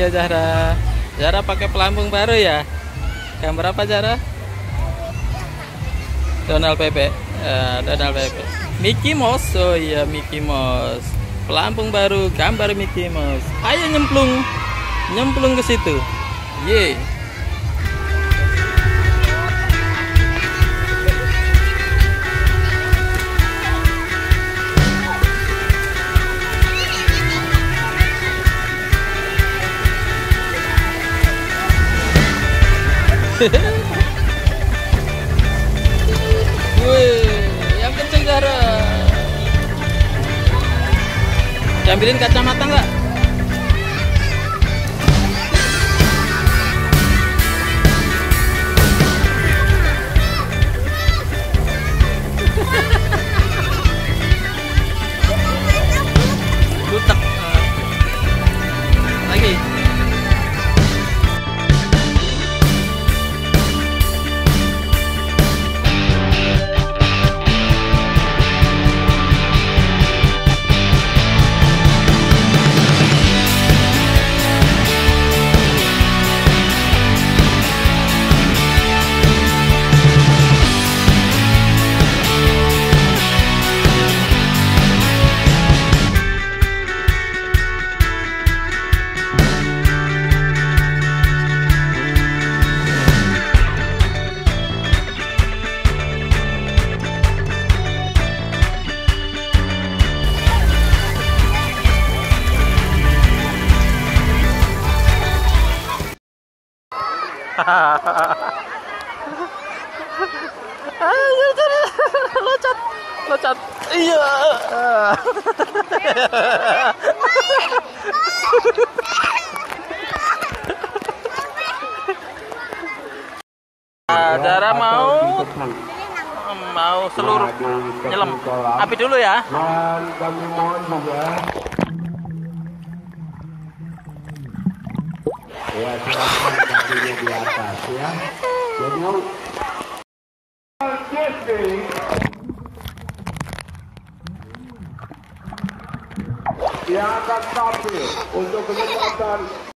ya Zahra. Zahra pakai pelampung baru ya. Gambar apa Zahra? Donald Pepe. Donald Pepe. Mickey Mouse. Oh iya, Mickey Mouse. Pelampung baru, gambar Mickey Mouse. Ayo nyemplung ke situ. Ye. Wih, yang kenceng Zahra. Diambilin kacamata nggak? Butek. Lagi. Loncat. Iya. Zahra mau seluruh nyelam. Api dulu ya. Dan kami mohon juga ya silakan kakinya di atas ya. Jadi yang akan tampil untuk kesempatan